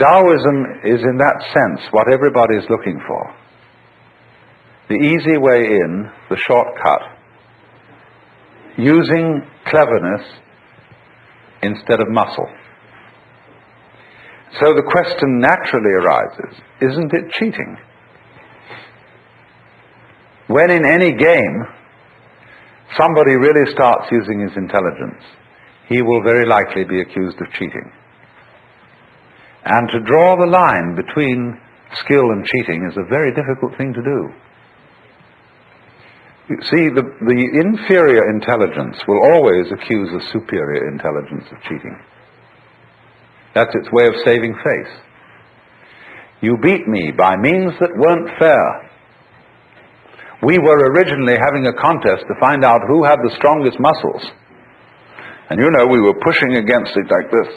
Taoism is in that sense what everybody is looking for. The easy way in, the shortcut, using cleverness instead of muscle. So the question naturally arises, isn't it cheating? When in any game somebody really starts using his intelligence, he will very likely be accused of cheating. And to draw the line between skill and cheating is a very difficult thing to do. You see, the inferior intelligence will always accuse the superior intelligence of cheating. That's its way of saving face. You beat me by means that weren't fair. We were originally having a contest to find out who had the strongest muscles. And we were pushing against it like this.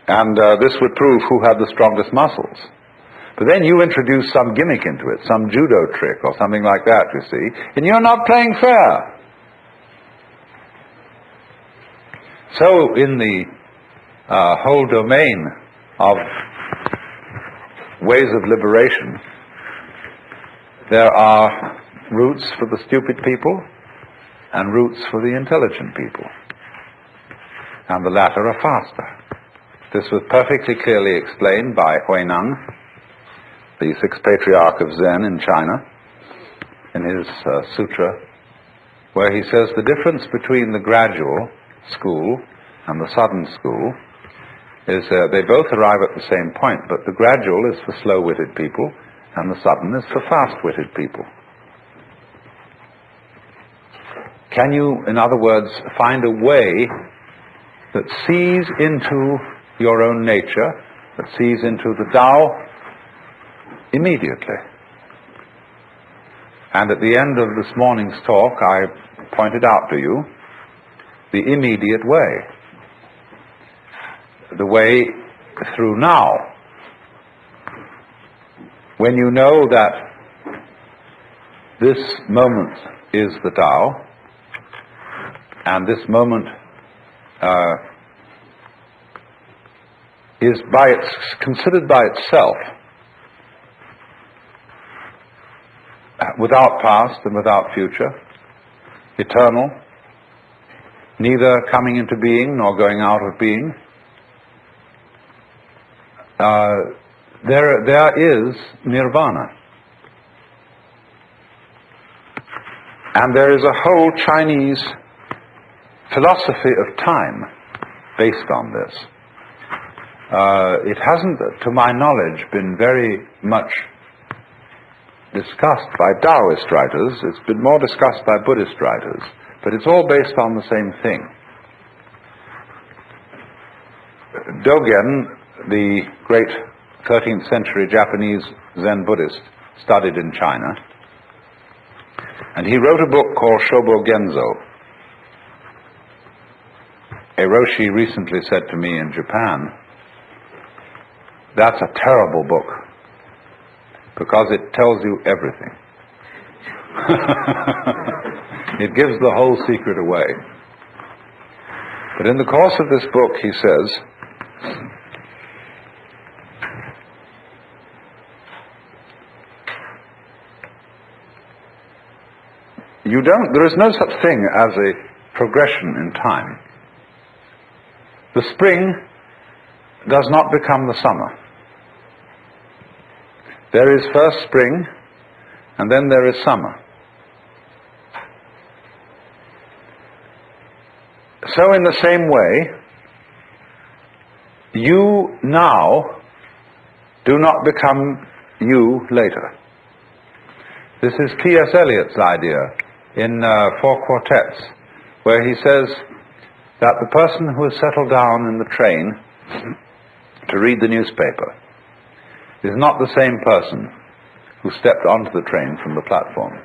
And this would prove who had the strongest muscles. But then you introduce some gimmick into it, some judo trick or something like that, you see, and you're not playing fair. So in the whole domain of ways of liberation, there are routes for the stupid people and routes for the intelligent people. And the latter are faster. This was perfectly clearly explained by Huineng, the sixth patriarch of Zen in China, in his sutra, where he says the difference between the gradual school and the sudden school is they both arrive at the same point, but the gradual is for slow-witted people and the sudden is for fast-witted people. Can you, in other words, find a way that sees into your own nature, that sees into the Tao immediately? And at the end of this morning's talk, I pointed out to you the immediate way, the way through now. When you know that this moment is the Tao, and this moment is considered by itself, without past and without future, eternal, neither coming into being nor going out of being, there is nirvana. And there is a whole Chinese philosophy of time based on this. It hasn't, to my knowledge, been very much discussed by Taoist writers. It's been more discussed by Buddhist writers, but it's all based on the same thing. Dogen, the great 13th century Japanese Zen Buddhist, studied in China, and he wrote a book called Shobo Genzo. A Roshi recently said to me in Japan, "That's a terrible book, because it tells you everything." It gives the whole secret away. But in the course of this book, he says, there is no such thing as a progression in time. The spring does not become the summer. There is first spring, and then there is summer. So in the same way, you now do not become you later. This is T.S. Eliot's idea in Four Quartets, where he says that the person who has settled down in the train to read the newspaper is not the same person who stepped onto the train from the platform.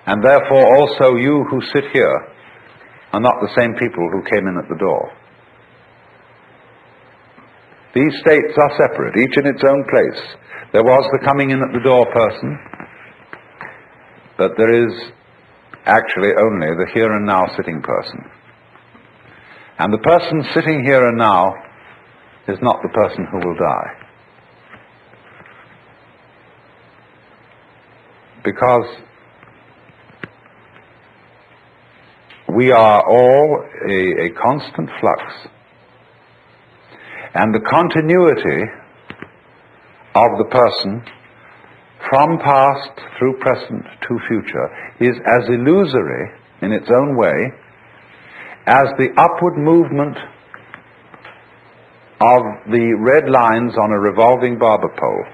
And therefore also you who sit here are not the same people who came in at the door. These states are separate, each in its own place. There was the coming in at the door person, but there is actually only the here and now sitting person. And the person sitting here and now is not the person who will die. Because we are all a constant flux. And the continuity of the person from past through present to future is as illusory in its own way as the upward movement of the red lines on a revolving barber pole.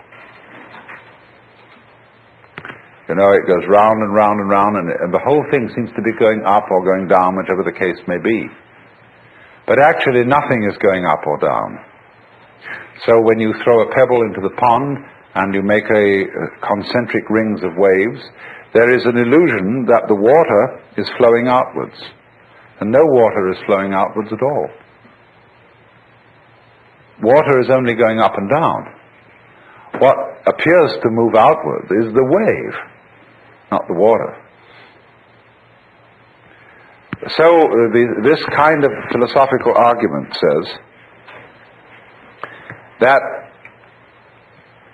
You know, it goes round and round and round, and the whole thing seems to be going up or going down, whichever the case may be. But actually nothing is going up or down. So when you throw a pebble into the pond and you make a concentric rings of waves, there is an illusion that the water is flowing outwards. And no water is flowing outwards at all. Water is only going up and down. What appears to move outwards is the wave, not the water. So this kind of philosophical argument says that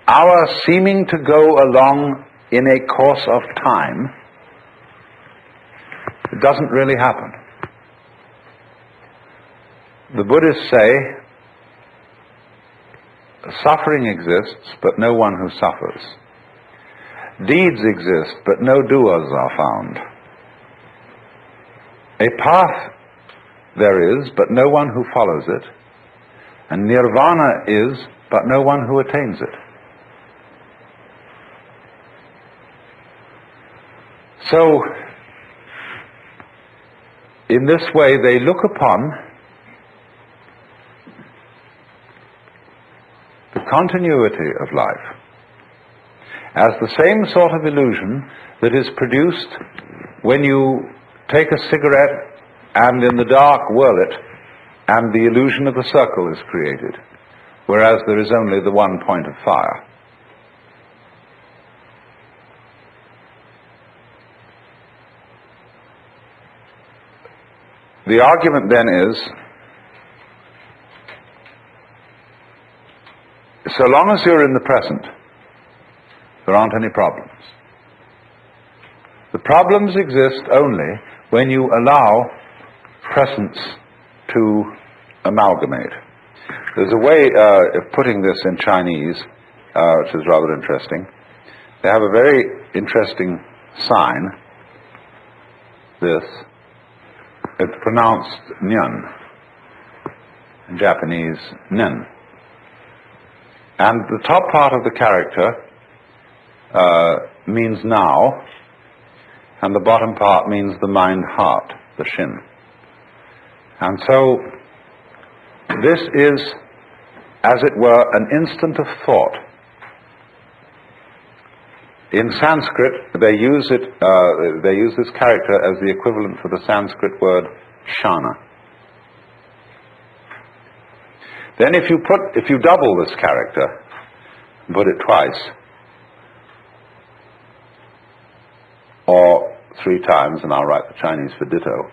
our seeming to go along in a course of time, it doesn't really happen. The Buddhists say suffering exists, but no one who suffers. Deeds exist, but no doers are found. A path there is, but no one who follows it. And nirvana is, but no one who attains it. So, in this way, they look upon the continuity of life as the same sort of illusion that is produced when you take a cigarette and in the dark whirl it, and the illusion of a circle is created, whereas there is only the one point of fire. The argument then is, so long as you're in the present, there aren't any problems. The problems exist only when you allow presence to amalgamate. There's a way of putting this in Chinese, which is rather interesting. They have a very interesting sign, this. It's pronounced nyan, in Japanese, nen. And the top part of the character means now, and the bottom part means the mind heart, the shin. And so this is, as it were, an instant of thought. In Sanskrit, they use this character as the equivalent for the Sanskrit word shana. Then if you double this character, put it twice, or 3 times, and I'll write the Chinese for ditto.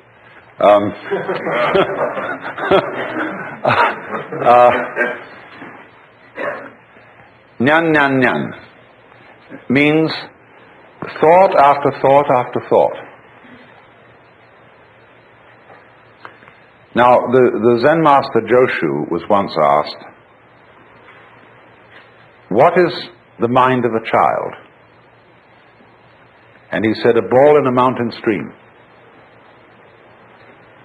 Nyan, nyan, nyan means thought after thought after thought. Now, the Zen master Joshu was once asked, what is the mind of a child? And he said, a ball in a mountain stream.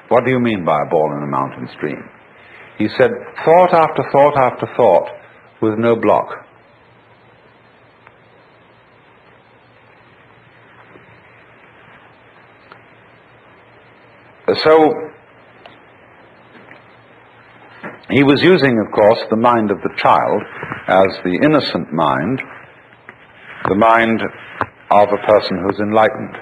What do you mean by a ball in a mountain stream? He said, thought after thought after thought with no block. So, he was using, of course, the mind of the child as the innocent mind, the mind of a person who's enlightened.